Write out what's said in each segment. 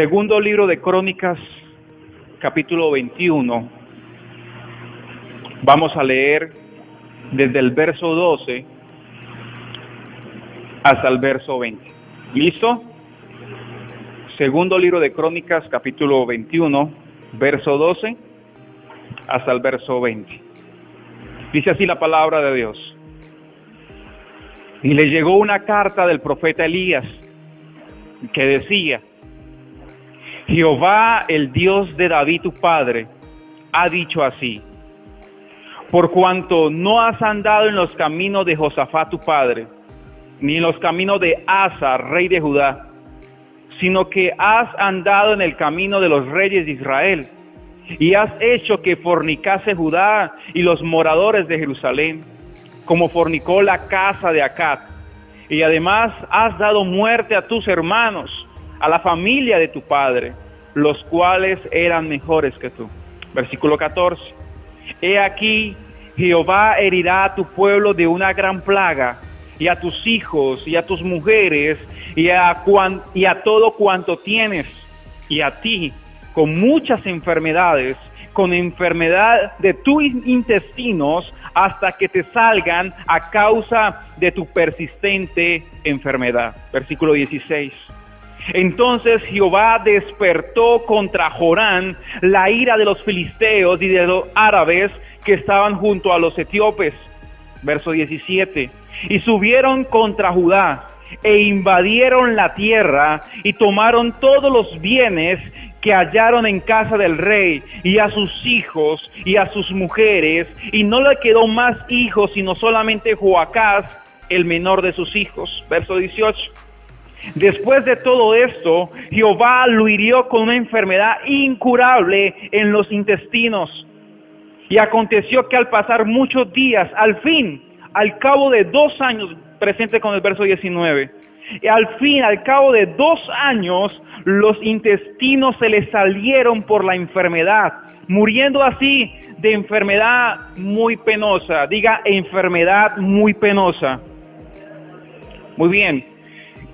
Segundo libro de Crónicas, capítulo 21. Vamos a leer desde el verso 12 hasta el verso 20. ¿Listo? Segundo libro de Crónicas, capítulo 21, verso 12 hasta el verso 20. Dice así la palabra de Dios. Y le llegó una carta del profeta Elías que decía: Jehová, el Dios de David tu padre, ha dicho así: por cuanto no has andado en los caminos de Josafat tu padre, ni en los caminos de Asa, rey de Judá, sino que has andado en el camino de los reyes de Israel, y has hecho que fornicase Judá y los moradores de Jerusalén, como fornicó la casa de Acab, y además has dado muerte a tus hermanos, a la familia de tu padre, los cuales eran mejores que tú. Versículo 14. He aquí, Jehová herirá a tu pueblo de una gran plaga, y a tus hijos, y a tus mujeres, y a todo cuanto tienes, y a ti, con muchas enfermedades, con enfermedad de tus intestinos, hasta que te salgan a causa de tu persistente enfermedad. Versículo 16. Entonces Jehová despertó contra Jorán la ira de los filisteos y de los árabes que estaban junto a los etíopes. Verso 17. Y subieron contra Judá e invadieron la tierra y tomaron todos los bienes que hallaron en casa del rey, y a sus hijos y a sus mujeres, y no le quedó más hijos sino solamente Joacaz, el menor de sus hijos. Verso 18. Después de todo esto, Jehová lo hirió con una enfermedad incurable en los intestinos. Y aconteció que al pasar muchos días, al cabo de 2 años, presente con el verso 19, y al cabo de 2 años, los intestinos se le salieron por la enfermedad, muriendo así de enfermedad muy penosa. Diga, enfermedad muy penosa. Muy bien.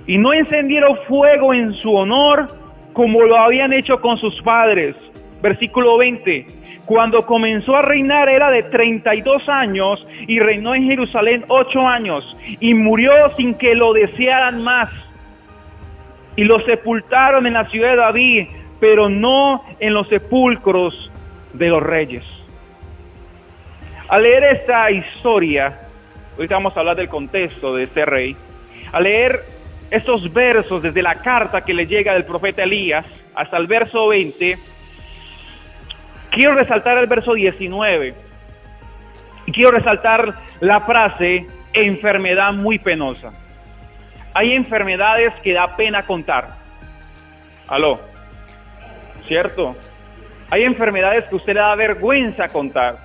Y no encendieron fuego en su honor como lo habían hecho con sus padres. Versículo 20. Cuando comenzó a reinar era de 32 años y reinó en Jerusalén 8 años y murió sin que lo desearan más. Y lo sepultaron en la ciudad de David, pero no en los sepulcros de los reyes. Al leer esta historia, ahorita vamos a hablar del contexto de este rey. Al leer estos versos desde la carta que le llega del profeta Elías hasta el verso 20, quiero resaltar el verso 19 y quiero resaltar la frase enfermedad muy penosa. Hay enfermedades que da pena contar. ¿Aló? ¿Cierto? Hay enfermedades que usted le da vergüenza contar,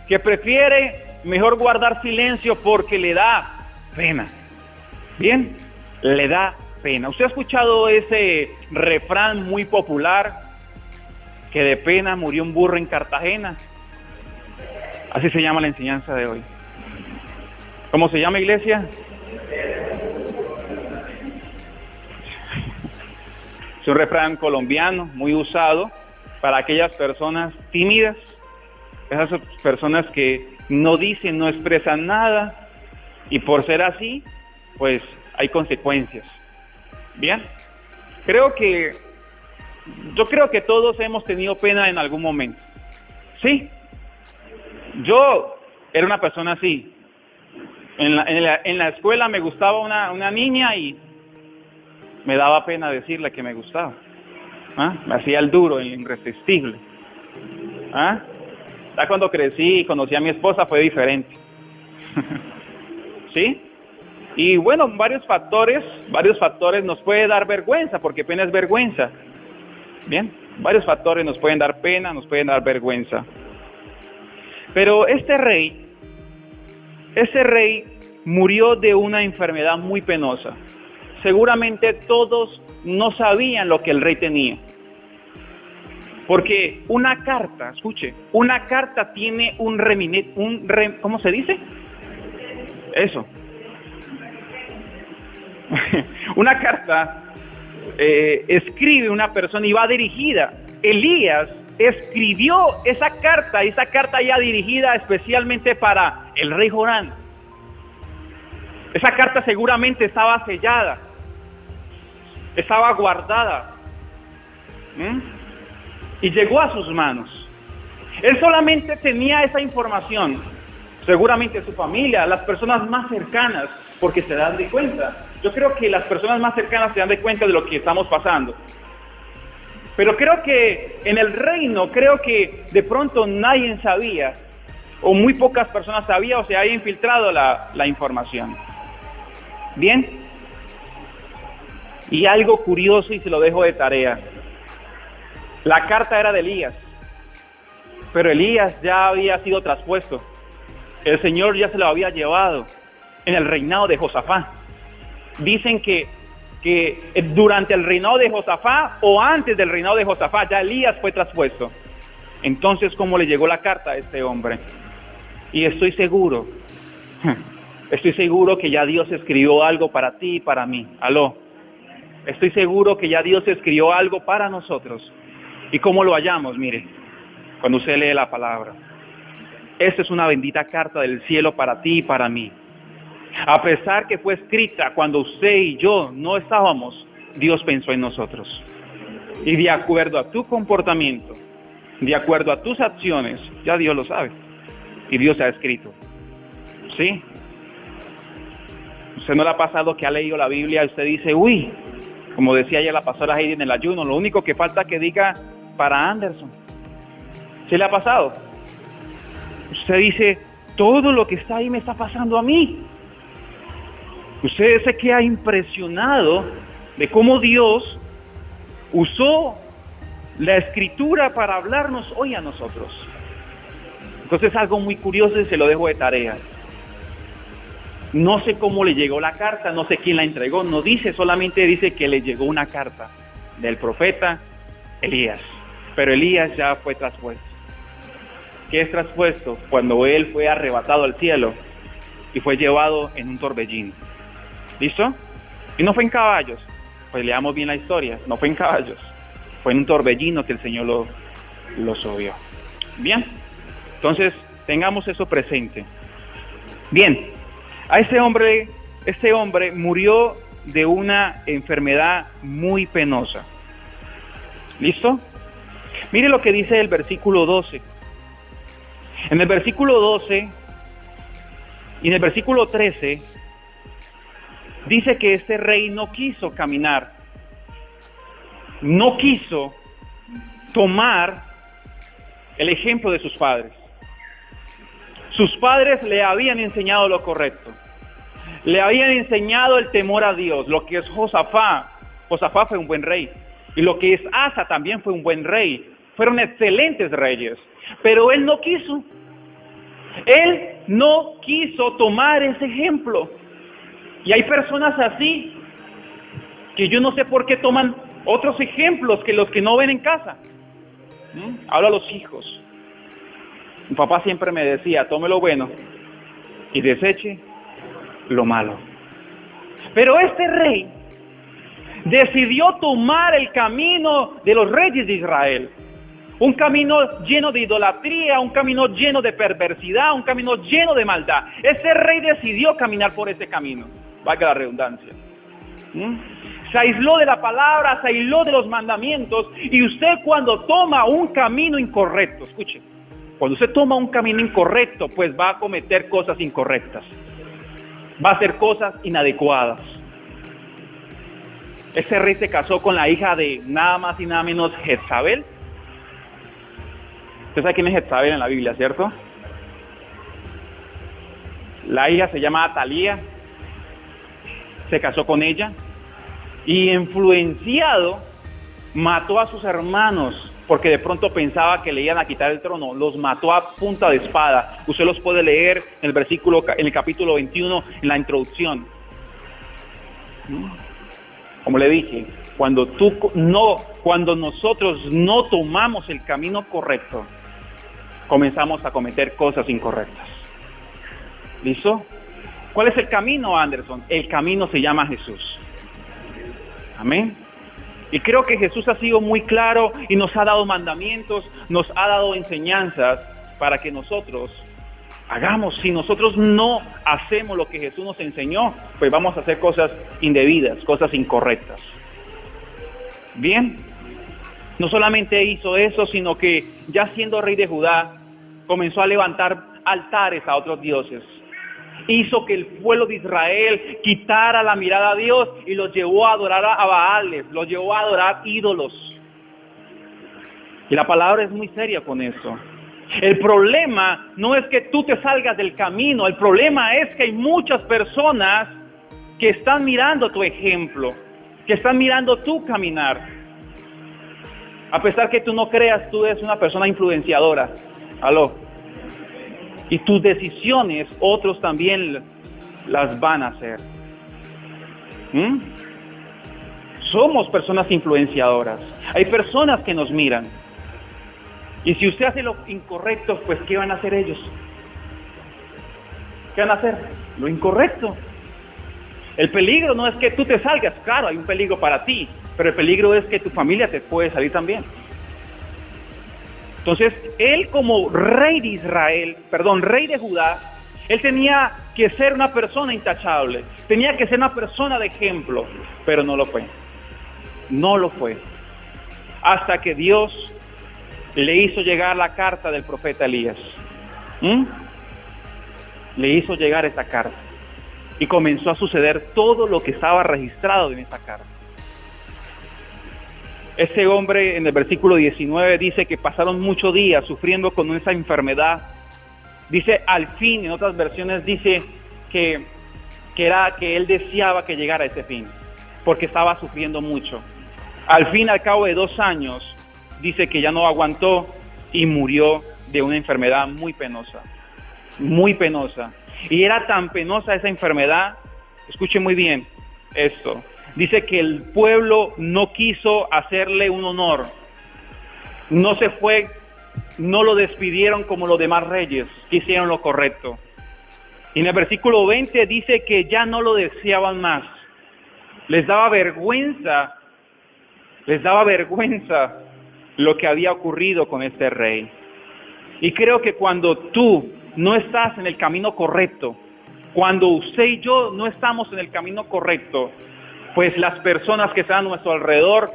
que prefiere mejor guardar silencio porque le da pena. ¿Bien? Le da pena. ¿Usted ha escuchado ese refrán muy popular? Que de pena murió un burro en Cartagena. Así se llama la enseñanza de hoy. ¿Cómo se llama, iglesia? Es un refrán colombiano muy usado para aquellas personas tímidas, esas personas que no dicen, no expresan nada, y por ser así, pues hay consecuencias. Bien, yo creo que todos hemos tenido pena en algún momento. Sí, yo era una persona así. En la escuela me gustaba una niña y me daba pena decirle que me gustaba. Me hacía el duro, el irresistible. Ya cuando crecí y conocí a mi esposa fue diferente. ¿Sí? Y bueno, varios factores nos puede dar vergüenza, porque pena es vergüenza. Bien, varios factores nos pueden dar pena, nos pueden dar vergüenza. Pero este rey murió de una enfermedad muy penosa. Seguramente todos no sabían lo que el rey tenía. Porque una carta, escuche, una carta tiene ¿cómo se dice? Eso. Una carta escribe una persona y va dirigida. Elías escribió esa carta ya dirigida especialmente para el rey Jorán. Esa carta seguramente estaba sellada, estaba guardada, y llegó a sus manos. Él solamente tenía esa información, seguramente su familia, las personas más cercanas, porque se dan de cuenta. Yo creo que las personas más cercanas se dan de cuenta de lo que estamos pasando. Pero creo que en el reino, creo que de pronto nadie sabía, o muy pocas personas sabían, o se había infiltrado la información. Bien. Y algo curioso, y se lo dejo de tarea. La carta era de Elías, pero Elías ya había sido traspuesto. El Señor ya se lo había llevado en el reinado de Josafat. Dicen que durante el reinado de Josafat o antes del reinado de Josafat ya Elías fue traspuesto. Entonces, ¿cómo le llegó la carta a este hombre? Y estoy seguro que ya Dios escribió algo para ti y para mí. Aló. Estoy seguro que ya Dios escribió algo para nosotros. ¿Y cómo lo hallamos? Mire, cuando usted lee la palabra. Esta es una bendita carta del cielo para ti y para mí. A pesar que fue escrita cuando usted y yo no estábamos, Dios pensó en nosotros. Y de acuerdo a tu comportamiento, de acuerdo a tus acciones, ya Dios lo sabe. Y Dios ha escrito. ¿Sí? ¿Usted no le ha pasado que ha leído la Biblia y usted dice, uy, como decía ya la pastora Heidi en el ayuno, lo único que falta que diga para Anderson? ¿Sí le ha pasado? Usted dice, todo lo que está ahí me está pasando a mí. Usted se queda impresionado de cómo Dios usó la escritura para hablarnos hoy a nosotros. Entonces, algo muy curioso y se lo dejo de tarea. No sé cómo le llegó la carta, no sé quién la entregó, no dice, solamente dice que le llegó una carta del profeta Elías. Pero Elías ya fue traspuesto. ¿Qué es traspuesto? Cuando él fue arrebatado al cielo y fue llevado en un torbellino. ¿Listo? Y no fue en caballos, pues leamos bien la historia, no fue en caballos, fue en un torbellino que el Señor lo subió. Bien, entonces tengamos eso presente. Bien, este hombre murió de una enfermedad muy penosa. ¿Listo? Mire lo que dice el versículo 12. En el versículo 12 y en el versículo 13 dice que este rey no quiso caminar, no quiso tomar el ejemplo de sus padres. Sus padres le habían enseñado lo correcto, le habían enseñado el temor a Dios, lo que es Josafat. Josafat fue un buen rey, y lo que es Asa también fue un buen rey, fueron excelentes reyes, pero él no quiso. Él no quiso tomar ese ejemplo. Y hay personas así, que yo no sé por qué toman otros ejemplos que los que no ven en casa. Hablo a los hijos. Mi papá siempre me decía, tome lo bueno y deseche lo malo. Pero este rey decidió tomar el camino de los reyes de Israel. Un camino lleno de idolatría, un camino lleno de perversidad, un camino lleno de maldad. Este rey decidió caminar por ese camino. Valga la redundancia. Se aisló de la palabra, se aisló de los mandamientos. Y usted cuando toma un camino incorrecto, escuche, cuando usted toma un camino incorrecto, pues va a cometer cosas incorrectas. Va a hacer cosas inadecuadas. Ese rey se casó con la hija de nada más y nada menos Jezabel. Usted sabe quién es Jezabel en la Biblia, ¿cierto? La hija se llama Atalía. Se casó con ella y influenciado mató a sus hermanos porque de pronto pensaba que le iban a quitar el trono. Los mató a punta de espada. Usted los puede leer en el capítulo 21 en la introducción. Como le dije, cuando nosotros no tomamos el camino correcto, comenzamos a cometer cosas incorrectas. ¿Listo? ¿Cuál es el camino, Anderson? El camino se llama Jesús. Amén. Y creo que Jesús ha sido muy claro y nos ha dado mandamientos, nos ha dado enseñanzas para que nosotros hagamos. Si nosotros no hacemos lo que Jesús nos enseñó, pues vamos a hacer cosas indebidas, cosas incorrectas. Bien, no solamente hizo eso, sino que ya siendo rey de Judá, comenzó a levantar altares a otros dioses. Hizo que el pueblo de Israel quitara la mirada a Dios y los llevó a adorar a Baales, los llevó a adorar ídolos. Y la palabra es muy seria con eso. El problema no es que tú te salgas del camino, el problema es que hay muchas personas que están mirando tu ejemplo, que están mirando tu caminar. A pesar que tú no creas, tú eres una persona influenciadora. ¿Aló? Y tus decisiones, otros también las van a hacer. Somos personas influenciadoras. Hay personas que nos miran. Y si usted hace lo incorrecto, pues ¿qué van a hacer ellos? ¿Qué van a hacer? Lo incorrecto. El peligro no es que tú te salgas, claro, hay un peligro para ti, pero el peligro es que tu familia te puede salir también. Entonces, él como rey de Israel, rey de Judá, él tenía que ser una persona intachable, tenía que ser una persona de ejemplo, pero no lo fue. No lo fue. Hasta que Dios le hizo llegar la carta del profeta Elías. Le hizo llegar esa carta. Y comenzó a suceder todo lo que estaba registrado en esa carta. Este hombre en el versículo 19 dice que pasaron muchos días sufriendo con esa enfermedad. Dice al fin, en otras versiones dice que él deseaba que llegara a ese fin, porque estaba sufriendo mucho. Al fin, al cabo de 2 años, dice que ya no aguantó y murió de una enfermedad muy penosa. Muy penosa. Y era tan penosa esa enfermedad, escuche muy bien esto. Dice que el pueblo no quiso hacerle un honor. No se fue, no lo despidieron como los demás reyes que hicieron lo correcto. Y en el versículo 20 dice que ya no lo deseaban más. Les daba vergüenza lo que había ocurrido con este rey. Y creo que cuando tú no estás en el camino correcto, cuando usted y yo no estamos en el camino correcto, pues las personas que están a nuestro alrededor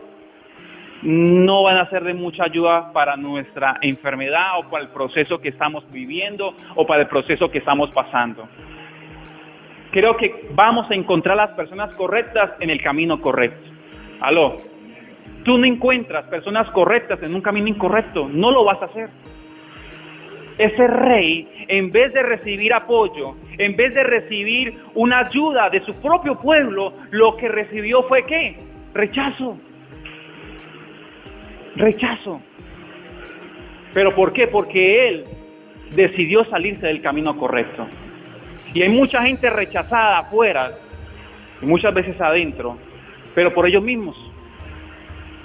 no van a ser de mucha ayuda para nuestra enfermedad o para el proceso que estamos viviendo o para el proceso que estamos pasando. Creo que vamos a encontrar las personas correctas en el camino correcto. ¿Aló? Tú no encuentras personas correctas en un camino incorrecto, no lo vas a hacer. Ese rey, en vez de recibir apoyo, en vez de recibir una ayuda de su propio pueblo, lo que recibió fue ¿qué? Rechazo. Rechazo. ¿Pero por qué? Porque él decidió salirse del camino correcto. Y hay mucha gente rechazada afuera, y muchas veces adentro, pero por ellos mismos.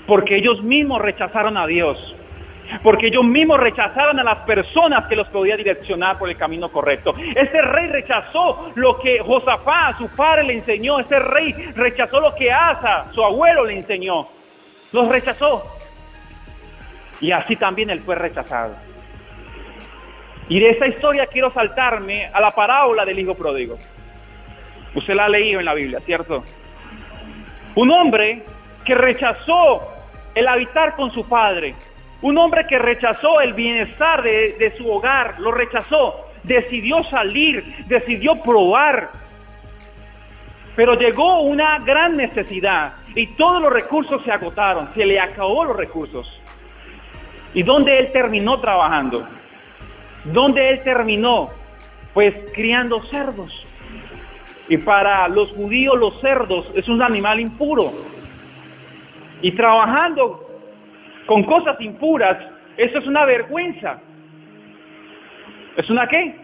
Porque ellos mismos rechazaron a Dios. Porque ellos mismos rechazaron a las personas que los podía direccionar por el camino correcto. Este rey rechazó lo que Josafat, su padre, le enseñó. Este rey rechazó lo que Asa, su abuelo, le enseñó. Los rechazó. Y así también él fue rechazado. Y de esta historia quiero saltarme a la parábola del hijo pródigo. Usted la ha leído en la Biblia, ¿cierto? Un hombre que rechazó el habitar con su padre. Un hombre que rechazó el bienestar de su hogar, lo rechazó, decidió salir, decidió probar. Pero llegó una gran necesidad y todos los recursos se agotaron, se le acabó los recursos. ¿Y dónde él terminó trabajando? ¿Dónde él terminó? Pues criando cerdos. Y para los judíos los cerdos es un animal impuro. Y trabajando con cosas impuras, eso es una vergüenza. ¿Es una qué?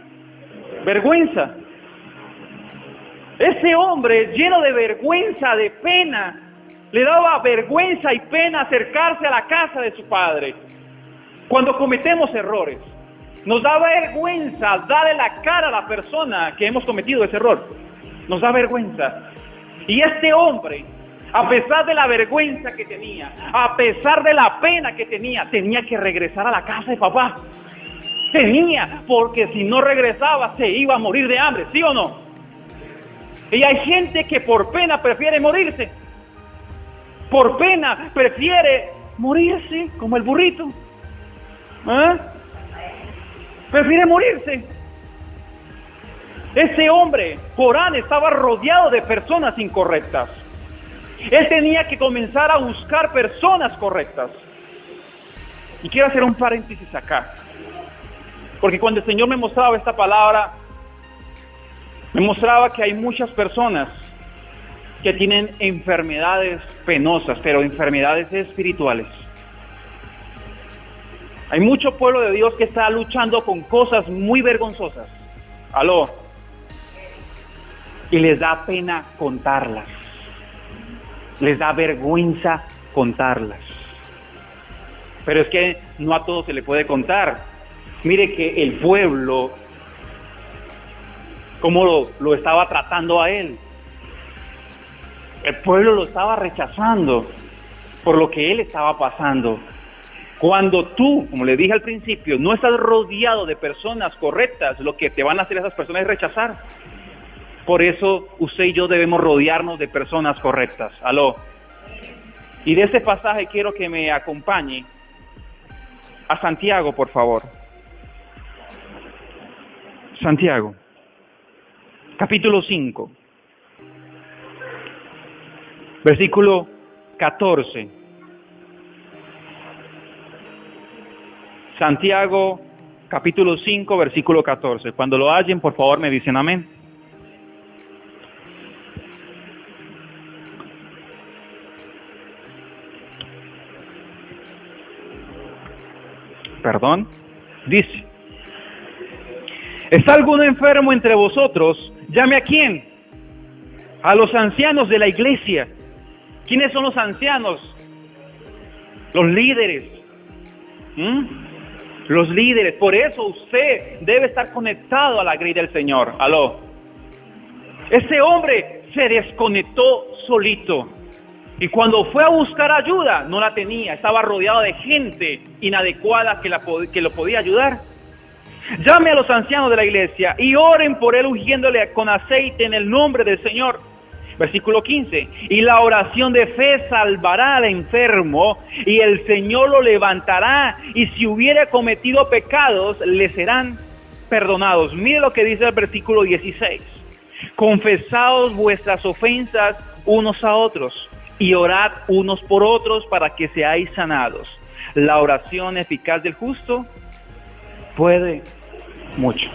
Vergüenza. Ese hombre lleno de vergüenza, de pena, le daba vergüenza y pena acercarse a la casa de su padre. Cuando cometemos errores, nos da vergüenza darle la cara a la persona que hemos cometido ese error. Nos da vergüenza. Y este hombre A pesar de la vergüenza que tenía, a pesar de la pena que tenía que regresar a la casa de papá. Porque si no regresaba se iba a morir de hambre, ¿sí o no? Y hay gente que por pena prefiere morirse. Por pena prefiere morirse, como el burrito. Prefiere morirse. Ese hombre, Jorán, estaba rodeado de personas incorrectas. Él tenía que comenzar a buscar personas correctas. Y quiero hacer un paréntesis acá. Porque cuando el Señor me mostraba esta palabra, me mostraba que hay muchas personas que tienen enfermedades penosas, pero enfermedades espirituales. Hay mucho pueblo de Dios que está luchando con cosas muy vergonzosas. ¿Aló? Y les da pena contarlas. Les da vergüenza contarlas. Pero es que no a todos se le puede contar. Mire que el pueblo, cómo lo estaba tratando a él. El pueblo lo estaba rechazando por lo que él estaba pasando. Cuando tú, como le dije al principio, no estás rodeado de personas correctas, lo que te van a hacer esas personas es rechazar. Por eso usted y yo debemos rodearnos de personas correctas. ¿Aló? Y de este pasaje quiero que me acompañe a Santiago, por favor. Santiago, capítulo 5, versículo 14. Santiago, capítulo 5, versículo 14. Cuando lo hallen, por favor, me dicen amén. Perdón. Dice: ¿está alguno enfermo entre vosotros? Llame ¿a quién? A los ancianos de la iglesia. ¿Quiénes son los ancianos? Los líderes. Los líderes. Por eso usted debe estar conectado a la grey del Señor. ¿Aló? Ese hombre se desconectó solito. Y cuando fue a buscar ayuda, no la tenía. Estaba rodeado de gente inadecuada que lo podía ayudar. Llame a los ancianos de la iglesia y oren por él ungiéndole con aceite en el nombre del Señor. Versículo 15. Y la oración de fe salvará al enfermo y el Señor lo levantará, y si hubiera cometido pecados le serán perdonados. Mire lo que dice el versículo 16. Confesaos vuestras ofensas unos a otros y orad unos por otros para que seáis sanados. La oración eficaz del justo puede mucho.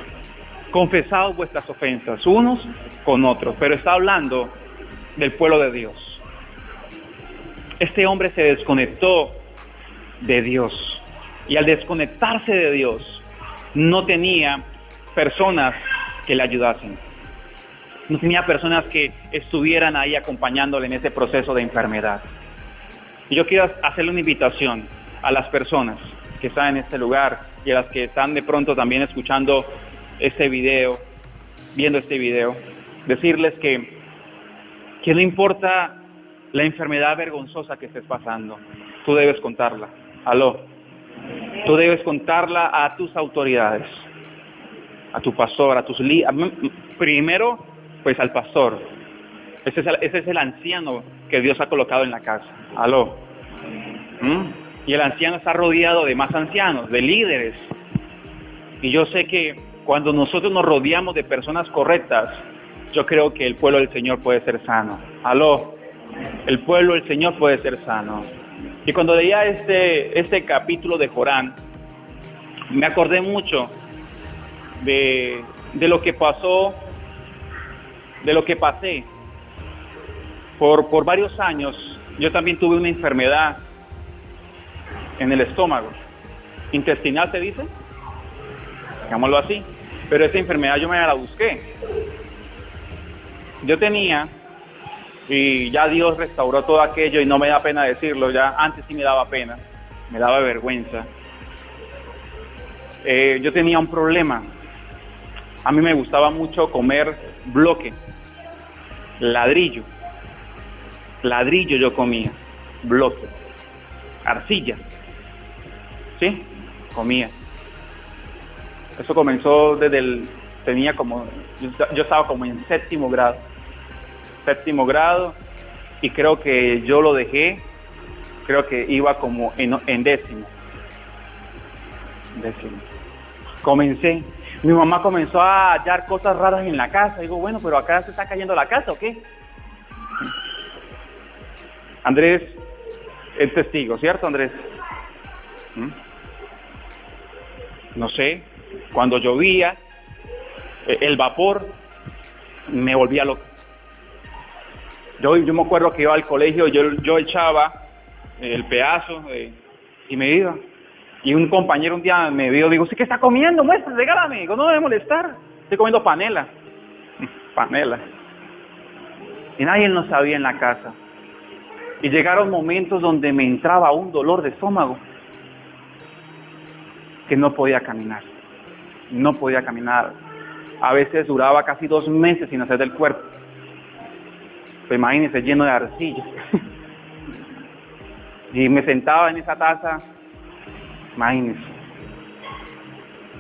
Confesaos vuestras ofensas unos con otros. Pero está hablando del pueblo de Dios. Este hombre se desconectó de Dios. Y al desconectarse de Dios, no tenía personas que le ayudasen. No tenía personas que estuvieran ahí acompañándole en ese proceso de enfermedad. Y yo quiero hacerle una invitación a las personas que están en este lugar y a las que están de pronto también escuchando este video, viendo este video, decirles que no importa la enfermedad vergonzosa que estés pasando, tú debes contarla. ¿Aló? Tú debes contarla a tus autoridades, a tu pastor, a tus líderes. Primero, pues al pastor. Ese es el anciano que Dios ha colocado en la casa. ¿Aló? Y el anciano está rodeado de más ancianos, de líderes. Y yo sé que cuando nosotros nos rodeamos de personas correctas, yo creo que el pueblo del Señor puede ser sano. ¿Aló? El pueblo del Señor puede ser sano. Y cuando leía este capítulo de Jorán, me acordé mucho de lo que pasó, de lo que pasé. Por varios años, yo también tuve una enfermedad en el estómago. Intestinal, ¿se dice? Digámoslo así. Pero esa enfermedad yo me la busqué. Yo tenía, y ya Dios restauró todo aquello y no me da pena decirlo, ya antes sí me daba pena, me daba vergüenza. Yo tenía un problema. A mí me gustaba mucho comer bloque, ladrillo. ladrillo yo comía, bloque, arcilla, ¿sí? Comía. Eso comenzó yo estaba como en séptimo grado, y creo que yo lo dejé, creo que iba como en décimo. Comencé, mi mamá comenzó a hallar cosas raras en la casa. Digo, bueno, pero acá se está cayendo la casa, ¿o qué? Andrés es testigo, ¿cierto, Andrés? No sé, cuando llovía, el vapor me volvía loco. Yo me acuerdo que iba al colegio, yo echaba el pedazo y me iba. Y un compañero un día me vio, digo, ¿sí qué está comiendo? Muestra, regálame. Digo, no me debe molestar, estoy comiendo panela. Panela. Y nadie lo sabía en la casa. Y llegaron momentos donde me entraba un dolor de estómago, que no podía caminar. No podía caminar. A veces duraba casi 2 meses sin hacer del cuerpo. Pues imagínense, lleno de arcilla. Y me sentaba en esa taza, imagínense.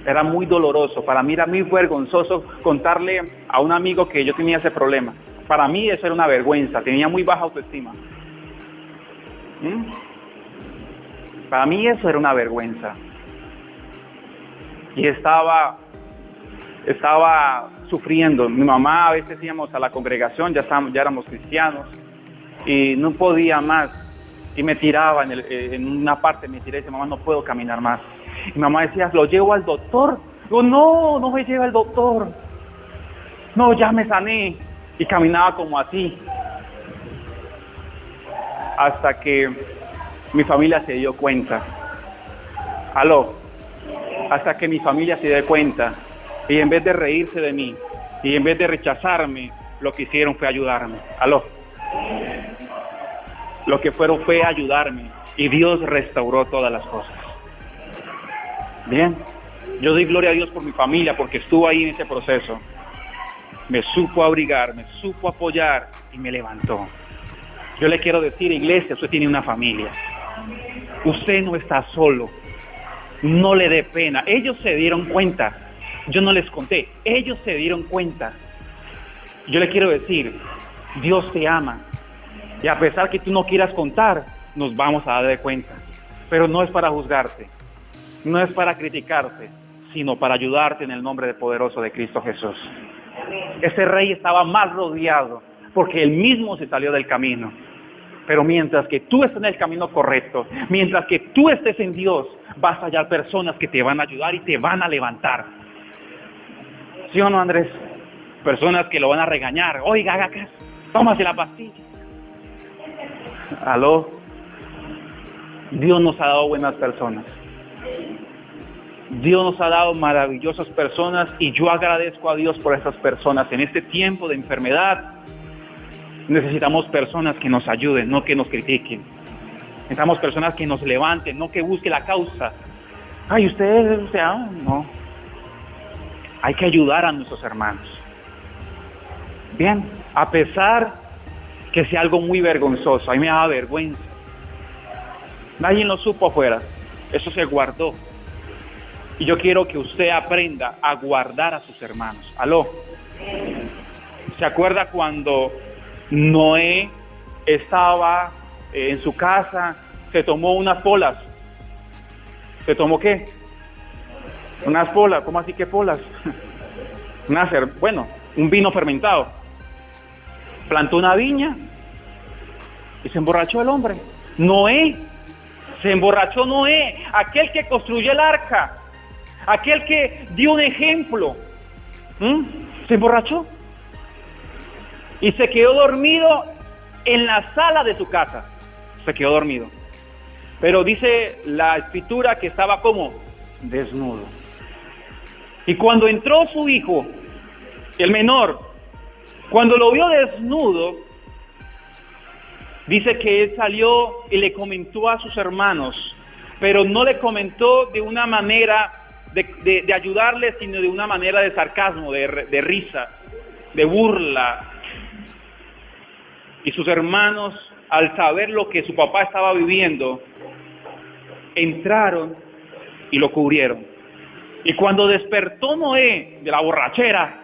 Era muy doloroso. Para mí era muy vergonzoso contarle a un amigo que yo tenía ese problema. Para mí eso era una vergüenza. Tenía muy baja autoestima. Para mí eso era una vergüenza. Y estaba sufriendo. Mi mamá, a veces íbamos a la congregación, ya éramos cristianos, y no podía más. Y me tiraba en una parte, me tiré y decía, mamá, no puedo caminar más. Y mi mamá decía, ¿lo llevo al doctor? Digo, no me lleve al doctor. No, ya me sané. Y caminaba como así. Hasta que mi familia se dio cuenta. Hasta que mi familia se dio cuenta. Y en vez de reírse de mí, y en vez de rechazarme, lo que hicieron fue ayudarme. Lo que fueron fue ayudarme. Y Dios restauró todas las cosas. Bien. Yo doy gloria a Dios por mi familia, porque estuvo ahí en ese proceso. Me supo abrigar, me supo apoyar y me levantó. Yo le quiero decir, iglesia, usted tiene una familia. Usted no está solo. No le dé pena. Ellos se dieron cuenta. Yo no les conté. Ellos se dieron cuenta. Yo le quiero decir, Dios te ama. Y a pesar que tú no quieras contar, nos vamos a dar de cuenta. Pero no es para juzgarte. No es para criticarte, sino para ayudarte en el nombre poderoso de Cristo Jesús. Ese rey estaba mal rodeado porque él mismo se salió del camino. Pero mientras que tú estés en el camino correcto, mientras que tú estés en Dios, vas a hallar personas que te van a ayudar y te van a levantar. ¿Sí o no, Andrés? Personas que lo van a regañar. Oiga, haga caso, tómase la pastilla. Dios nos ha dado buenas personas. Dios nos ha dado maravillosas personas y yo agradezco a Dios por esas personas. En este tiempo de enfermedad necesitamos personas que nos ayuden, no que nos critiquen. Necesitamos personas que nos levanten, no que busquen la causa. No. Hay que ayudar a nuestros hermanos. Bien, a pesar que sea algo muy vergonzoso, a mí me daba vergüenza. Nadie lo supo afuera, eso se guardó. Y yo quiero que usted aprenda a guardar a sus hermanos. ¿Se acuerda cuando Noé estaba en su casa, se tomó unas polas? ¿Se tomó qué? Unas polas. ¿Cómo así que polas? Un vino fermentado. Plantó una viña y se emborrachó el hombre. Se emborrachó Noé, aquel que construyó el arca, aquel que dio un ejemplo. Se emborrachó y se quedó dormido en la sala de su casa. Se quedó dormido. Pero dice la escritura que estaba como desnudo. Y cuando entró su hijo, el menor, cuando lo vio desnudo, dice que él salió y le comentó a sus hermanos, pero no le comentó de una manera de ayudarle, sino de una manera de sarcasmo, de risa, de burla. Y sus hermanos al saber lo que su papá estaba viviendo, entraron y lo cubrieron. Y cuando despertó Noé de la borrachera,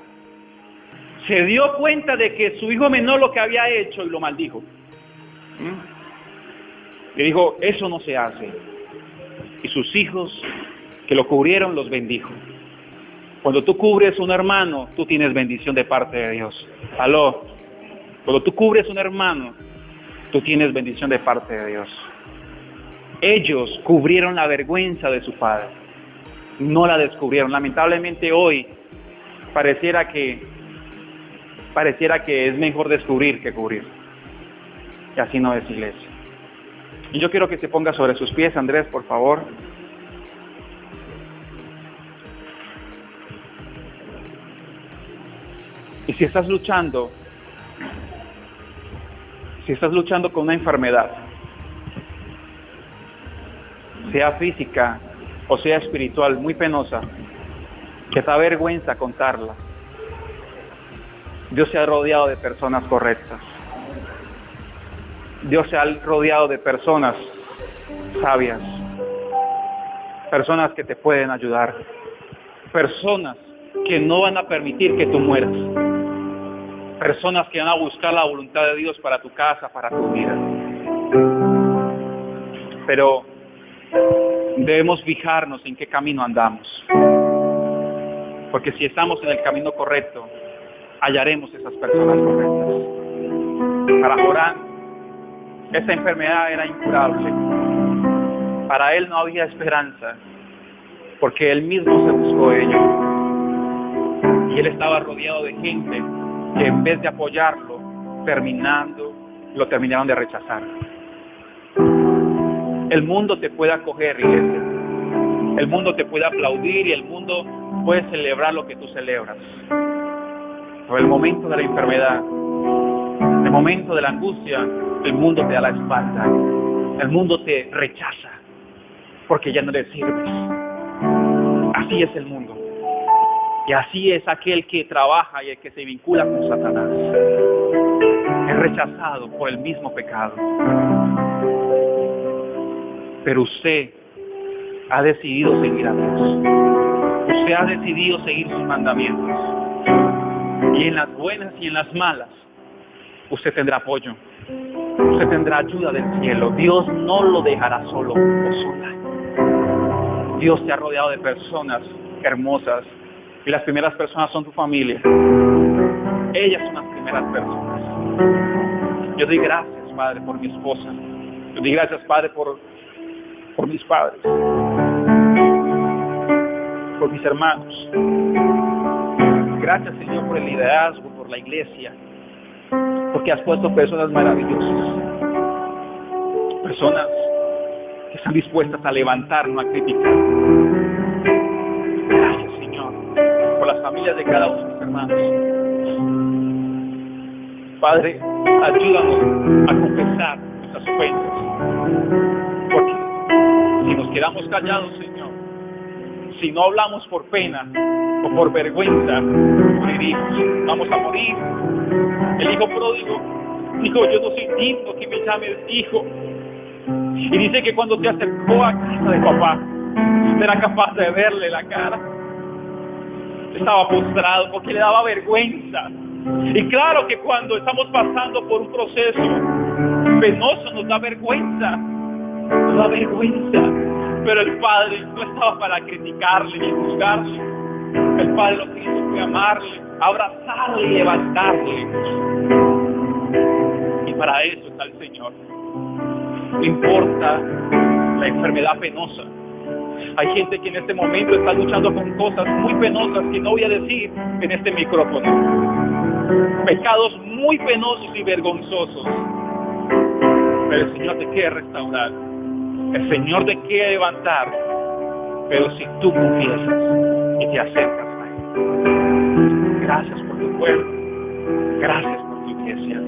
se dio cuenta de que su hijo menor lo que había hecho y lo maldijo. Le dijo, eso no se hace. Y sus hijos que lo cubrieron los bendijo. Cuando tú cubres un hermano, tú tienes bendición de parte de Dios. Aló. Cuando tú cubres un hermano, tú tienes bendición de parte de Dios. Ellos cubrieron la vergüenza de su padre. No la descubrieron. Lamentablemente hoy pareciera que es mejor descubrir que cubrir. Y así no es, iglesia. Y yo quiero que se ponga sobre sus pies, Andrés, por favor. Y si estás luchando con una enfermedad, sea física o sea espiritual, muy penosa, que te da vergüenza contarla, Dios se ha rodeado de personas correctas. Dios se ha rodeado de personas sabias, personas que te pueden ayudar, personas que no van a permitir que tú mueras, personas que van a buscar la voluntad de Dios para tu casa, para tu vida. Pero debemos fijarnos en qué camino andamos, porque si estamos en el camino correcto, hallaremos esas personas correctas. Para Jorán, esta enfermedad era incurable. Para él no había esperanza, porque él mismo se buscó ello. Y él estaba rodeado de gente que en vez de apoyarlo, lo terminaron de rechazar. El mundo te puede acoger, iglesia. El mundo te puede aplaudir y el mundo puede celebrar lo que tú celebras. Pero el momento de la enfermedad, el momento de la angustia, el mundo te da la espalda. El mundo te rechaza porque ya no le sirves. Así es el mundo. Y así es aquel que trabaja y el que se vincula con Satanás. Es rechazado por el mismo pecado. Pero usted ha decidido seguir a Dios. Usted ha decidido seguir sus mandamientos. Y en las buenas y en las malas, usted tendrá apoyo. Usted tendrá ayuda del cielo. Dios no lo dejará solo o sola. Dios te ha rodeado de personas hermosas. Y las primeras personas son tu familia. Ellas son las primeras personas. Yo doy gracias, Padre, por mi esposa. Yo doy gracias, Padre, por mis padres, por mis hermanos. Gracias, Señor, por el liderazgo, por la iglesia, porque has puesto personas maravillosas, personas que están dispuestas a levantar, no a criticar. Gracias, Señor, por las familias de cada uno de mis hermanos. Padre, ayúdanos a confesar nuestras ofensas, porque si nos quedamos callados, Señor, si no hablamos por pena o por vergüenza, moriremos, vamos a morir. El hijo pródigo dijo, yo no soy digno que me llames hijo. Y dice que cuando se acercó a casa de papá, no era capaz de verle la cara. Estaba postrado porque le daba vergüenza. Y claro que cuando estamos pasando por un proceso penoso nos da vergüenza. Nos da vergüenza. Pero el Padre no estaba para criticarle ni juzgarle. El Padre lo que hizo fue amarle, abrazarle y levantarle. Y para eso está el Señor. No importa la enfermedad penosa. Hay gente que en este momento está luchando con cosas muy penosas que no voy a decir en este micrófono. Pecados muy penosos y vergonzosos. Pero el Señor te quiere restaurar. El Señor te quiere levantar. Pero si tú confiesas y te acercas a Él. Gracias por tu pueblo. Gracias por tu iglesia.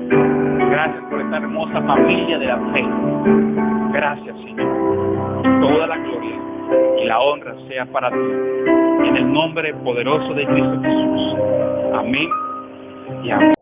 Gracias por esta hermosa familia de la fe. Gracias, Señor. Y toda la gloria y la honra sea para ti. En el nombre poderoso de Cristo Jesús. Amén y amén.